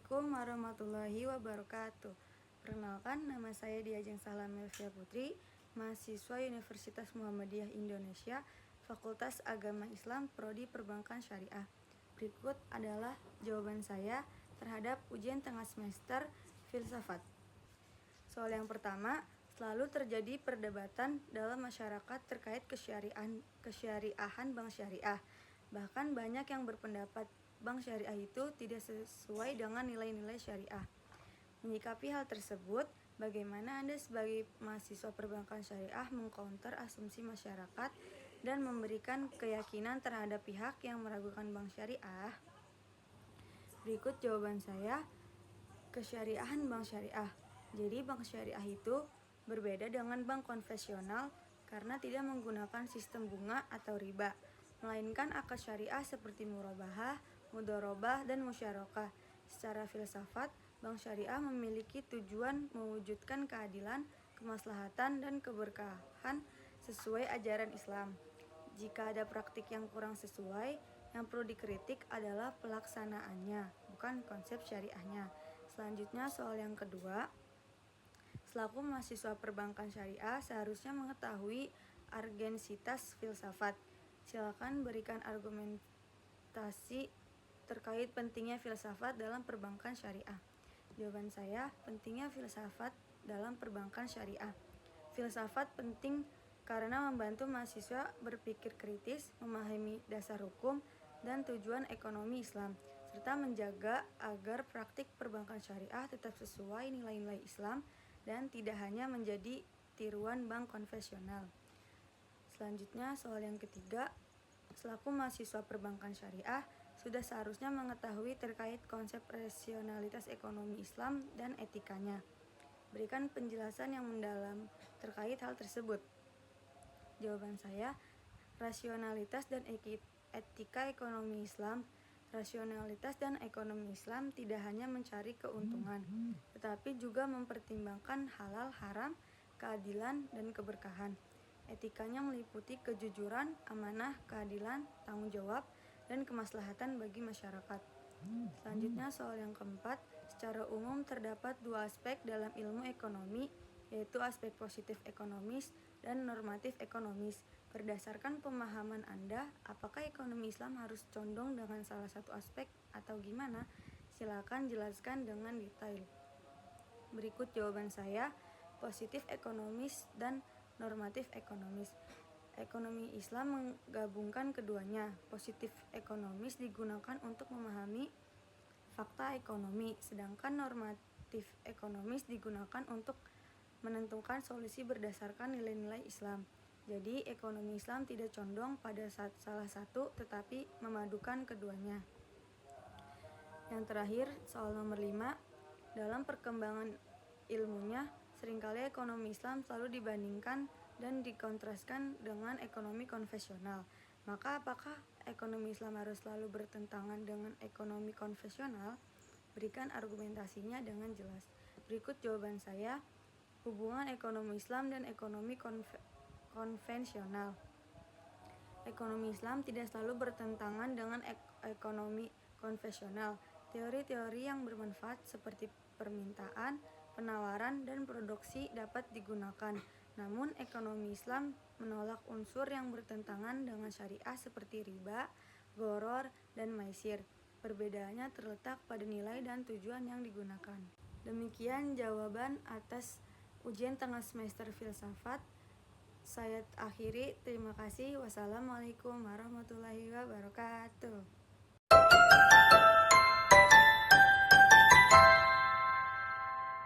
Assalamualaikum warahmatullahi wabarakatuh. Perkenalkan, nama saya Diajeng Sahla Melvia Putri, mahasiswa Universitas Muhammadiyah Indonesia, Fakultas Agama Islam, Prodi Perbankan Syariah. Berikut adalah jawaban saya terhadap ujian tengah semester filsafat. Soal yang pertama, selalu terjadi perdebatan dalam masyarakat terkait kesyariahan bank syariah. Bahkan banyak yang berpendapat bank syariah itu tidak sesuai dengan nilai-nilai syariah. Menyikapi hal tersebut, bagaimana Anda sebagai mahasiswa perbankan syariah mengcounter asumsi masyarakat dan memberikan keyakinan terhadap pihak yang meragukan bank syariah? Berikut jawaban saya. Kesyariahan bank syariah. Jadi bank syariah itu berbeda dengan bank konvensional karena tidak menggunakan sistem bunga atau riba, melainkan akad syariah seperti murabahah, mudharabah, dan musyarakah. Secara filsafat, bank syariah memiliki tujuan mewujudkan keadilan, kemaslahatan, dan keberkahan sesuai ajaran Islam. Jika ada praktik yang kurang sesuai, yang perlu dikritik adalah pelaksanaannya, bukan konsep syariahnya. Selanjutnya soal yang kedua, selaku mahasiswa perbankan syariah seharusnya mengetahui urgensitas filsafat. Silakan berikan argumentasi terkait pentingnya filsafat dalam perbankan syariah. Jawaban saya, pentingnya filsafat dalam perbankan syariah. Filsafat penting karena membantu mahasiswa berpikir kritis, memahami dasar hukum dan tujuan ekonomi Islam, serta menjaga agar praktik perbankan syariah tetap sesuai nilai-nilai Islam dan tidak hanya menjadi tiruan bank konvensional. Selanjutnya soal yang ketiga, selaku mahasiswa perbankan syariah sudah seharusnya mengetahui terkait konsep rasionalitas ekonomi Islam dan etikanya. Berikan penjelasan yang mendalam terkait hal tersebut. Jawaban saya, rasionalitas dan etika ekonomi Islam. Rasionalitas dan ekonomi Islam tidak hanya mencari keuntungan, tetapi juga mempertimbangkan halal, haram, keadilan, dan keberkahan. Etikanya meliputi kejujuran, amanah, keadilan, tanggung jawab, dan kemaslahatan bagi masyarakat. Selanjutnya soal yang keempat, secara umum terdapat dua aspek dalam ilmu ekonomi, yaitu aspek positif ekonomis dan normatif ekonomis. Berdasarkan pemahaman Anda, apakah ekonomi Islam harus condong dengan salah satu aspek atau gimana? Silakan jelaskan dengan detail. Berikut jawaban saya, positif ekonomis dan normatif ekonomis. Ekonomi Islam menggabungkan keduanya. Positif ekonomis digunakan untuk memahami fakta ekonomi, sedangkan normatif ekonomis digunakan untuk menentukan solusi berdasarkan nilai-nilai Islam. Jadi, ekonomi Islam tidak condong pada salah satu, tetapi memadukan keduanya. Yang terakhir, soal nomor 5. Dalam perkembangan ilmunya, seringkali ekonomi Islam selalu dibandingkan dan dikontraskan dengan ekonomi konvensional. Maka apakah ekonomi Islam harus selalu bertentangan dengan ekonomi konvensional? Berikan argumentasinya dengan jelas. Berikut jawaban saya, hubungan ekonomi Islam dan ekonomi konvensional. Ekonomi Islam tidak selalu bertentangan dengan ekonomi konvensional. Teori-teori yang bermanfaat seperti permintaan, penawaran, dan produksi dapat digunakan. Namun, ekonomi Islam menolak unsur yang bertentangan dengan syariah seperti riba, gharar, dan maisir. Perbedaannya terletak pada nilai dan tujuan yang digunakan. Demikian jawaban atas ujian tengah semester filsafat. Saya akhiri, terima kasih. Wassalamualaikum warahmatullahi wabarakatuh.